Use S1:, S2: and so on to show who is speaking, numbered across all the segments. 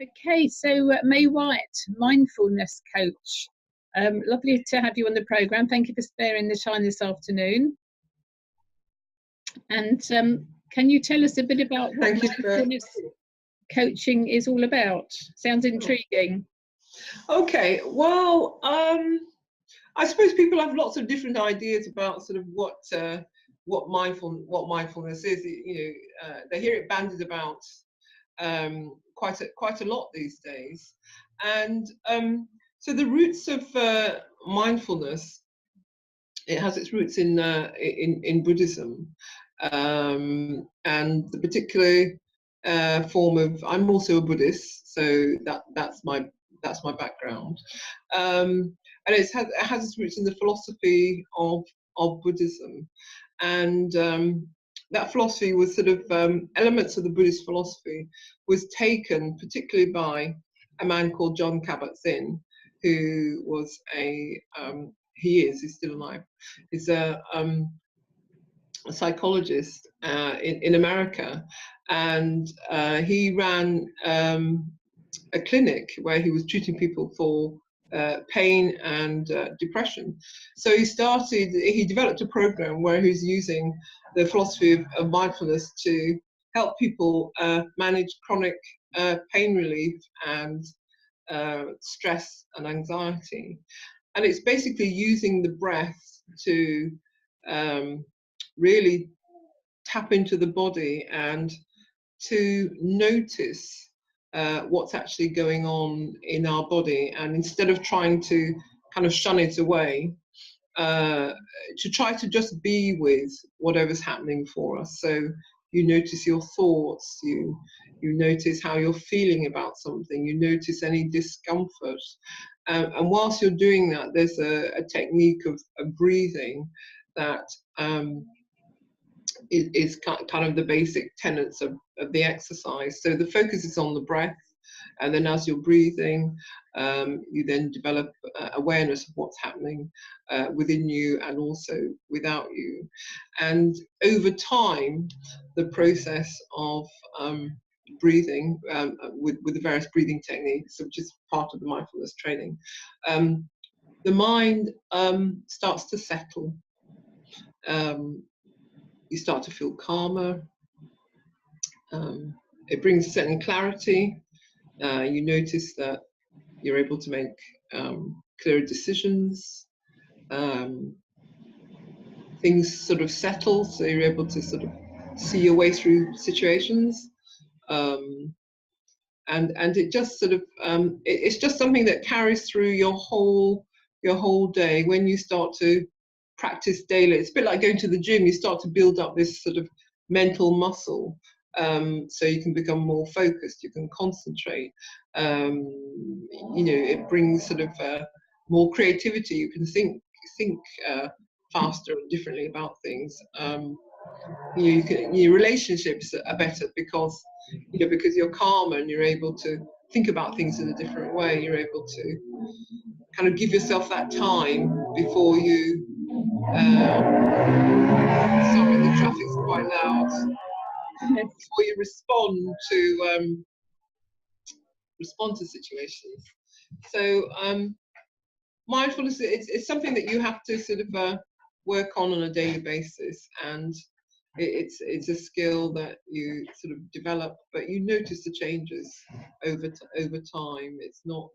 S1: Okay, so May Whyte, mindfulness coach. Lovely to have you on the programme. Thank you for sparing the time this afternoon. And can you tell us a bit about what mindfulness coaching is all about? Sounds intriguing.
S2: Okay, well, I suppose people have lots of different ideas about sort of what mindfulness is. They hear it bandied about quite a lot these days, and so the roots of mindfulness, it has its roots in Buddhism, and the particular form of, I'm also a Buddhist, so that's my background, and it has its roots in the philosophy of Buddhism, and that philosophy was sort of elements of the Buddhist philosophy was taken particularly by a man called John Kabat-Zinn, who was he's still alive. He's a psychologist in America, and he ran a clinic where he was treating people for pain and depression. So he developed a program where he was using the philosophy of mindfulness to help people manage chronic pain relief and stress and anxiety. And it's basically using the breath to really tap into the body and to notice what's actually going on in our body, and instead of trying to kind of shun it away, to try to just be with whatever's happening for us. So you notice your thoughts, you notice how you're feeling about something, you notice any discomfort, and whilst you're doing that, there's a technique of breathing that is kind of the basic tenets of the exercise. So the focus is on the breath, and then as you're breathing, you then develop awareness of what's happening within you and also without you. And over time, the process of breathing with the various breathing techniques, which is part of the mindfulness training, the mind starts to settle. You start to feel calmer. It brings a certain clarity. You notice that you're able to make clearer decisions. Things sort of settle, so you're able to sort of see your way through situations. And it just sort of it's just something that carries through your whole day. When you start to practice daily, it's a bit like going to the gym. You start to build up this sort of mental muscle, so you can become more focused, you can concentrate. It brings sort of more creativity. You can think faster and differently about things. Your relationships are better because you're calmer and you're able to think about things in a different way. You're able to kind of give yourself that time before you sorry, the traffic's quite loud. Before you respond to situations. So mindfulness, it's something that you have to sort of work on a daily basis, and it's a skill that you sort of develop, but you notice the changes over time. It's not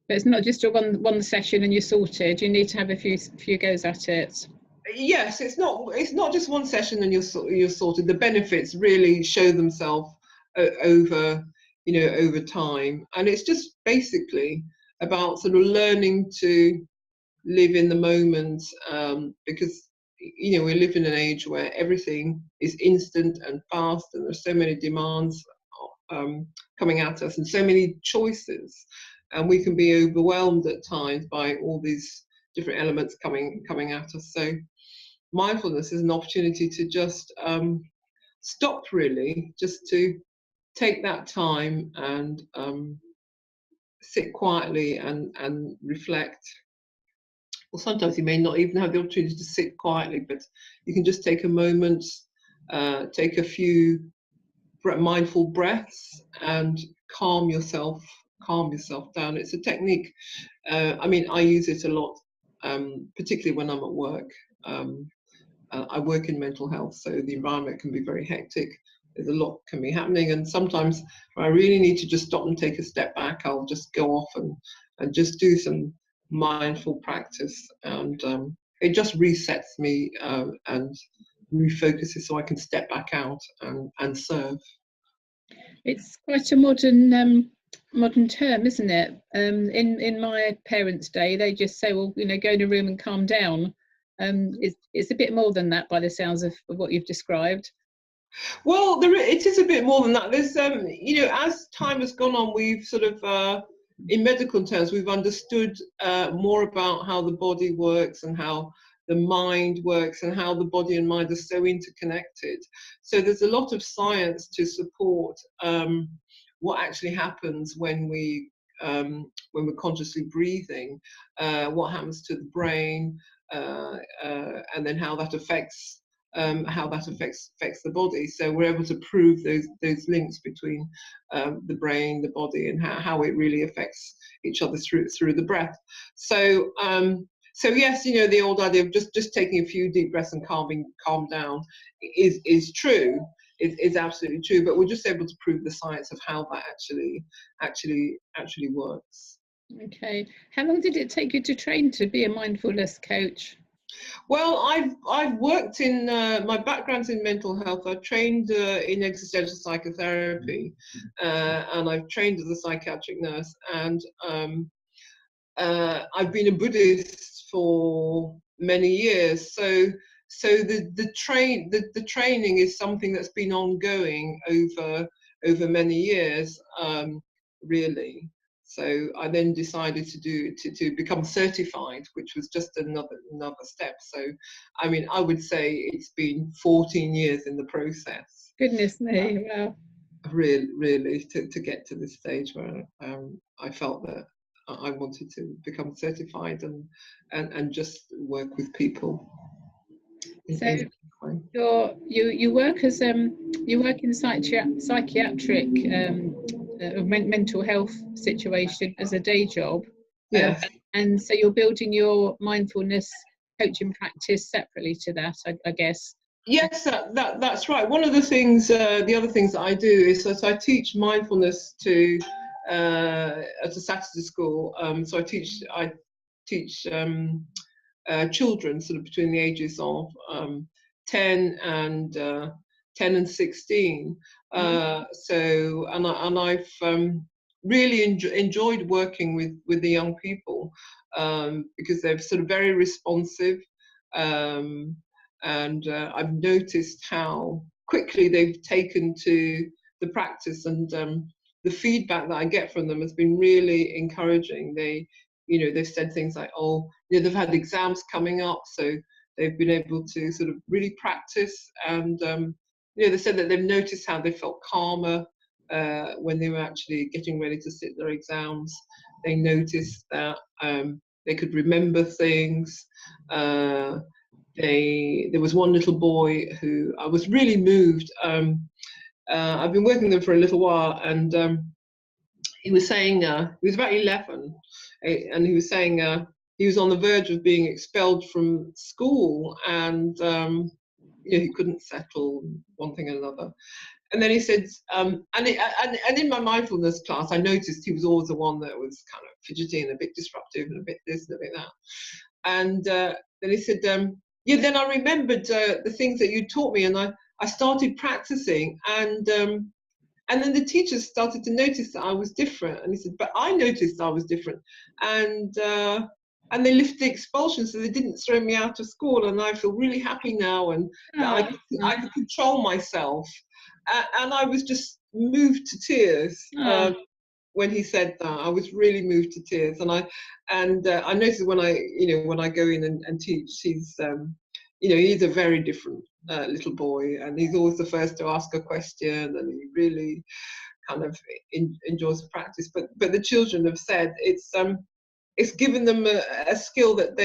S1: but it's not just a one session and you're sorted. You need to have a few goes at it.
S2: Yes, it's not just one session and you're sorted. The benefits really show themselves over time, and it's just basically about sort of learning to live in the moment, because we live in an age where everything is instant and fast, and there's so many demands coming at us and so many choices, and we can be overwhelmed at times by all these different elements coming at us. So mindfulness is an opportunity to just stop, really, just to take that time and sit quietly and reflect. Well, sometimes you may not even have the opportunity to sit quietly, but you can just take a moment, take a few mindful breaths and calm yourself down. It's a technique. I mean, I use it a lot, particularly when I'm at work. I work in mental health, so the environment can be very hectic. There's a lot can be happening, and sometimes if I really need to just stop and take a step back, I'll just go off and just do some mindful practice, and it just resets me and refocuses so I can step back out and serve.
S1: It's quite a modern term, isn't it? In my parents' day, they just say, well, you know, go in a room and calm down. It's a bit more than that by the sounds of what you've described.
S2: Well, it is a bit more than that. There's, you know, as time has gone on, we've sort of, in medical terms, we've understood more about how the body works and how the mind works and how the body and mind are so interconnected. So there's a lot of science to support what actually happens when we're consciously breathing, what happens to the brain, and then how that affects the body. So we're able to prove those links between the brain, the body, and how it really affects each other through the breath. So so yes, you know, the old idea of just taking a few deep breaths and calm down is true. Is absolutely true, but we're just able to prove the science of how that actually works.
S1: Okay. How long did it take you to train to be a mindfulness coach?
S2: Well, I've worked in my background's in mental health. I've trained in existential psychotherapy, and I've trained as a psychiatric nurse, and I've been a Buddhist for many years. So the training is something that's been ongoing over many years, really. So I then decided to become certified, which was just another step. So I mean, I would say it's been 14 years in the process.
S1: Goodness me, wow.
S2: Really to get to this stage where I felt that I wanted to become certified and just work with people.
S1: So you work as you work in psychiatric mental health situation as a day job.
S2: Yes.
S1: And so you're building your mindfulness coaching practice separately to that, I guess.
S2: Yes, that's right. One of the things, the other things that I do is that I teach mindfulness to at a Saturday school. So I teach children sort of between the ages of 10 and 16. So I've really enjoyed working with the young people because they're sort of very responsive. And I've noticed how quickly they've taken to the practice, and the feedback that I get from them has been really encouraging. They've said things like, oh, they've had exams coming up, so they've been able to sort of really practice, and they said that they've noticed how they felt calmer when they were actually getting ready to sit their exams. They noticed that they could remember things. There was one little boy who I was really moved. I've been working with them for a little while, and he was saying, he was about 11, and he was saying he was on the verge of being expelled from school, and he couldn't settle one thing and another. And then he said, and in my mindfulness class, I noticed he was always the one that was kind of fidgety and a bit disruptive and a bit this and a bit that. And then he said, yeah, then I remembered the things that you taught me, and I started practicing, and then the teachers started to notice that I was different. And he said, but I noticed I was different, and they lifted the expulsion, so they didn't throw me out of school, and I feel really happy now, and that I could control myself. And I was just moved to tears when he said that. I was really moved to tears, and I noticed when I go in and teach, he's a very different little boy, and he's always the first to ask a question, and he really kind of enjoys the practice. But the children have said it's given them a skill that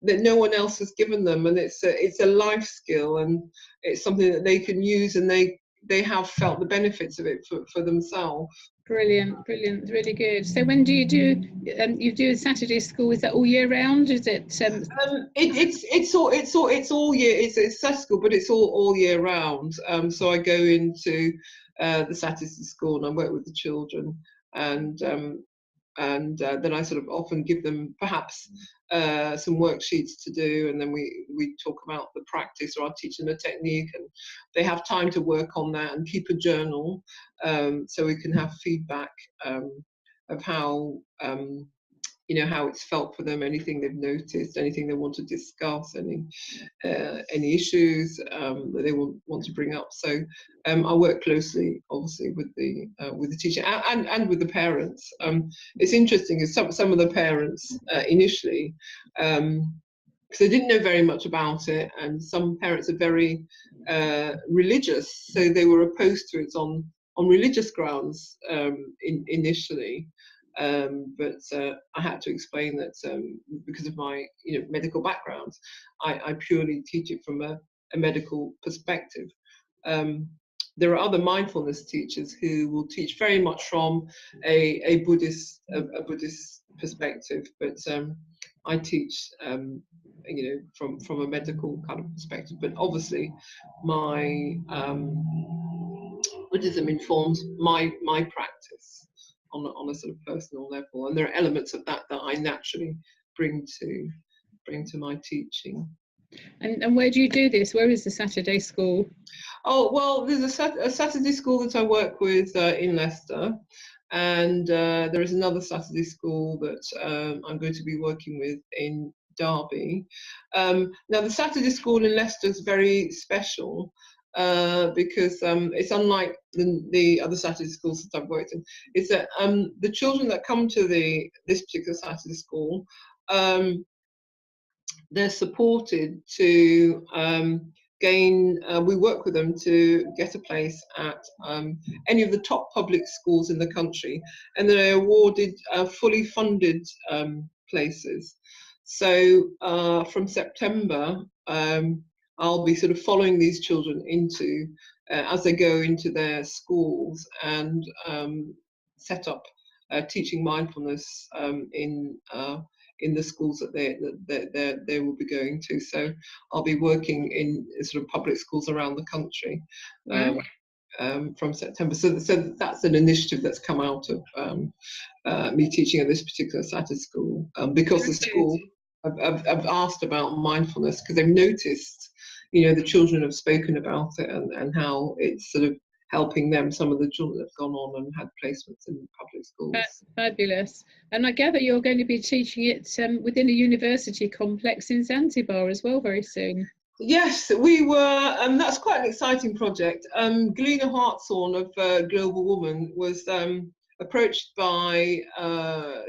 S2: no one else has given them, and it's a life skill, and it's something that they can use, and they they have felt the benefits of it for themselves.
S1: Brilliant, brilliant, really good. So when do you do a Saturday school? Is that all year round? Is it?
S2: It's all year. It's Saturday school, but it's all year round. So I go into the Saturday school and I work with the children, and then I sort of often give them perhaps some worksheets to do, and then we talk about the practice, or I'll teach them a technique, and they have time to work on that and keep a journal, so we can have feedback of how how it's felt for them, anything they've noticed, anything they want to discuss, any issues that they want to bring up. So I work closely, obviously, with the teacher and with the parents. It's interesting, is some of the parents initially, because they didn't know very much about it, and some parents are very religious, so they were opposed to it on religious grounds initially. But I had to explain that because of my medical background, I purely teach it from a medical perspective. There are other mindfulness teachers who will teach very much from a Buddhist perspective, but I teach from a medical kind of perspective. But obviously, my Buddhism informs my practice on a sort of personal level, and there are elements of that I naturally bring to my teaching.
S1: And where do you do this? Where is the Saturday school?
S2: Oh, well, there's a Saturday school that I work with in Leicester, and there is another Saturday school that I'm going to be working with in Derby. Now, the Saturday school in Leicester is very special because it's unlike the other Saturday schools that I've worked in. Is that the children that come to this particular Saturday school, they're supported to gain. We work with them to get a place at any of the top public schools in the country, and they're awarded fully funded places. So from September, I'll be sort of following these children into as they go into their schools, and set up teaching mindfulness in the schools that they will be going to. So I'll be working in sort of public schools around the country from September. So that's an initiative that's come out of me teaching at this particular Saturday school, because the school have asked about mindfulness, because they've noticed, the children have spoken about it, and how it's sort of helping them. Some of the children have gone on and had placements in public schools.
S1: That's fabulous. And I gather you're going to be teaching it within a university complex in Zanzibar as well very soon. Yes,
S2: we were, that's quite an exciting project. Galina Hartshorn of Global Woman was approached by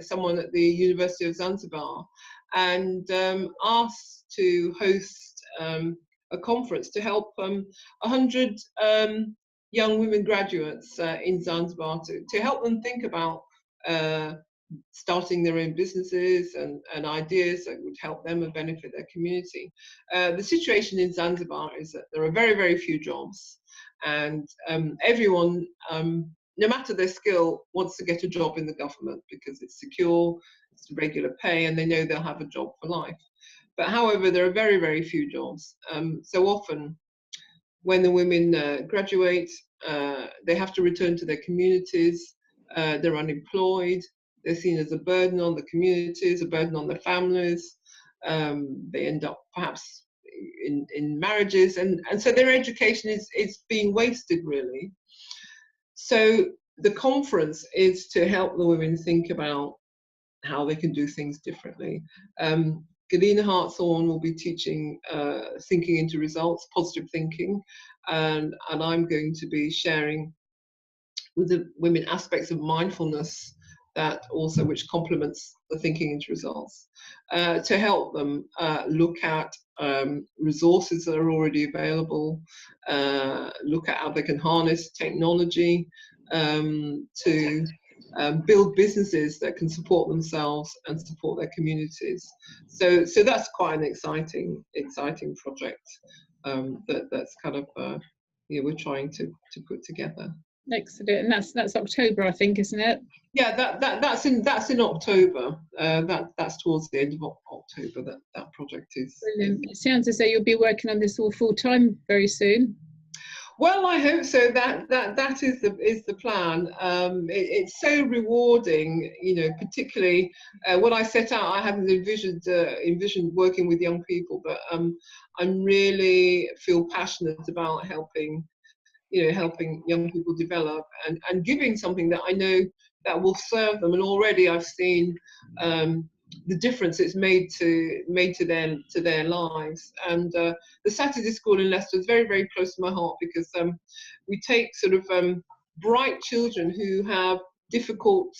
S2: someone at the University of Zanzibar, and asked to host a conference to help 100 young women graduates in Zanzibar to help them think about starting their own businesses and ideas that would help them and benefit their community. The situation in Zanzibar is that there are very, very few jobs, and everyone, no matter their skill, wants to get a job in the government because it's secure, it's regular pay, and they know they'll have a job for life. But however, there are very, very few jobs. So often, when the women graduate, they have to return to their communities. They're unemployed. They're seen as a burden on the communities, a burden on their families. They end up perhaps in marriages, and so their education is being wasted, really. So the conference is to help the women think about how they can do things differently. Galina Hartshorn will be teaching thinking into results, positive thinking, and I'm going to be sharing with the women aspects of mindfulness that also, which complements the thinking into results, to help them look at resources that are already available, look at how they can harness technology to build businesses that can support themselves and support their communities. So that's quite an exciting project that's kind of we're trying to put together.
S1: Excellent, and that's October, I think, isn't it?
S2: Yeah, that's in October. That's towards the end of October that project is.
S1: Brilliant. It sounds as though you'll be working on this all full time very soon.
S2: Well, I hope so. That is the plan. It's so rewarding, particularly when I set out. I hadn't envisioned working with young people, but I really feel passionate about helping young people develop and giving something that I know that will serve them. And already I've seen the difference it's made to their lives. And the Saturday School in Leicester is very, very close to my heart, because we take sort of bright children who have difficult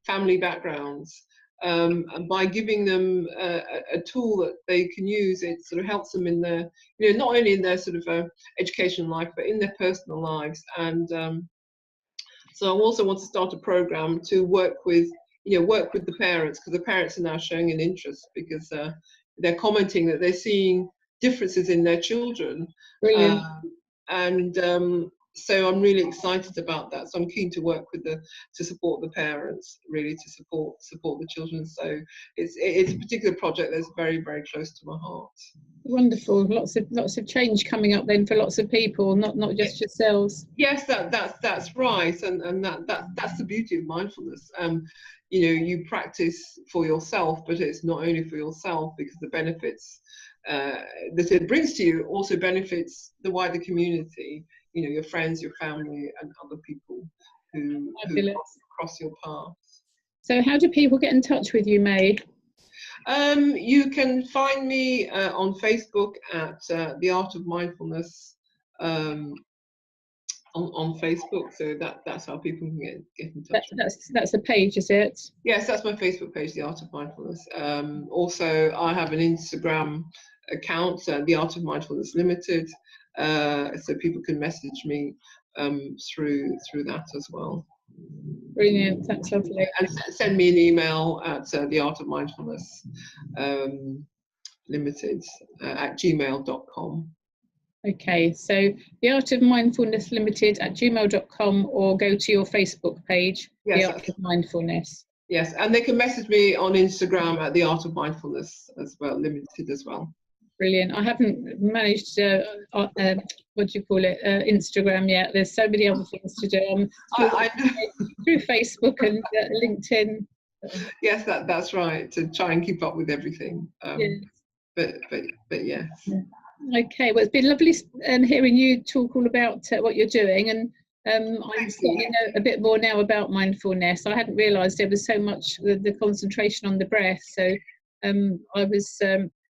S2: family backgrounds, and by giving them a tool that they can use, it sort of helps them in their, not only in their sort of educational life, but in their personal lives. And so I also want to start a program to work with the parents, because the parents are now showing an interest, because they're commenting that they're seeing differences in their children.
S1: Brilliant.
S2: So I'm really excited about that. So I'm keen to work to support the parents, really, to support the children. So it's a particular project that's very, very close to my heart.
S1: Wonderful. Lots of change coming up then for lots of people, not just yourselves.
S2: Yes, that's right, and that's the beauty of mindfulness. You practice for yourself, but it's not only for yourself, because the benefits that it brings to you also benefits the wider community. Your friends, your family, and other people who cross your path.
S1: So how do people get in touch with you, May?
S2: You can find me on Facebook at The Art of Mindfulness on Facebook. So that's how people can get in touch.
S1: That's a page, is it?
S2: Yes, that's my Facebook page, The Art of Mindfulness. Also, I have an Instagram account, The Art of Mindfulness Limited. So people can message me through that as well.
S1: Brilliant, that's lovely.
S2: And send me an email at The Art of Mindfulness Limited at gmail.com.
S1: Okay, so The Art of Mindfulness Limited at gmail.com, or go to your Facebook page,
S2: yes,
S1: The Art of Mindfulness.
S2: Yes, and they can message me on Instagram at The Art of Mindfulness as well, Limited as well.
S1: Brilliant. I haven't managed what do you call it, Instagram yet. There's so many other things to do. Through Facebook and LinkedIn.
S2: Yes, that's right, to try and keep up with everything.
S1: Yes.
S2: But yes.
S1: Yeah. Okay, well, it's been lovely hearing you talk all about what you're doing, and I'm starting to know a bit more now about mindfulness. I hadn't realised there was so much the concentration on the breath, so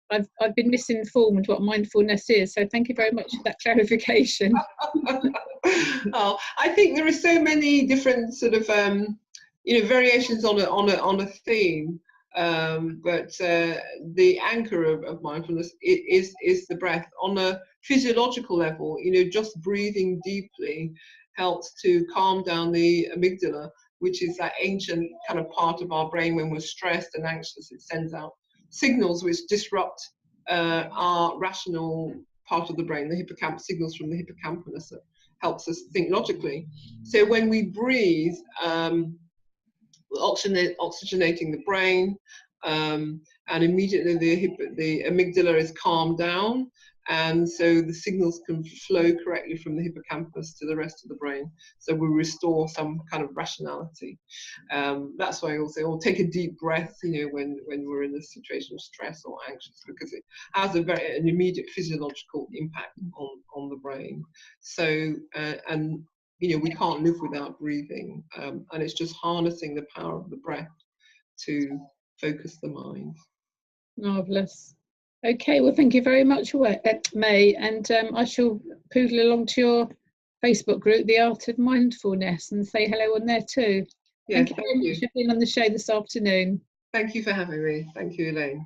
S1: I've been misinformed what mindfulness is, so thank you very much for that clarification.
S2: Oh, I think there are so many different sort of variations on a theme, but the anchor of mindfulness is the breath. On a physiological level, just breathing deeply helps to calm down the amygdala, which is that ancient kind of part of our brain. When we're stressed and anxious, it sends out signals which disrupt our rational part of the brain, the signals from the hippocampus that helps us think logically. So when we breathe, oxygenating the brain, and immediately the amygdala is calmed down, and so the signals can flow correctly from the hippocampus to the rest of the brain, so we restore some kind of rationality. That's why I also take a deep breath, when we're in a situation of stress or anxious, because it has an immediate physiological impact on the brain. So and we can't live without breathing, and it's just harnessing the power of the breath to focus the mind.
S1: Marvellous. Okay, well, thank you very much, May, and I shall poodle along to your Facebook group, The Art of Mindfulness, and say hello on there too.
S2: Yes,
S1: thank you very much for being on the show this afternoon.
S2: Thank you for having me. Thank you, Elaine.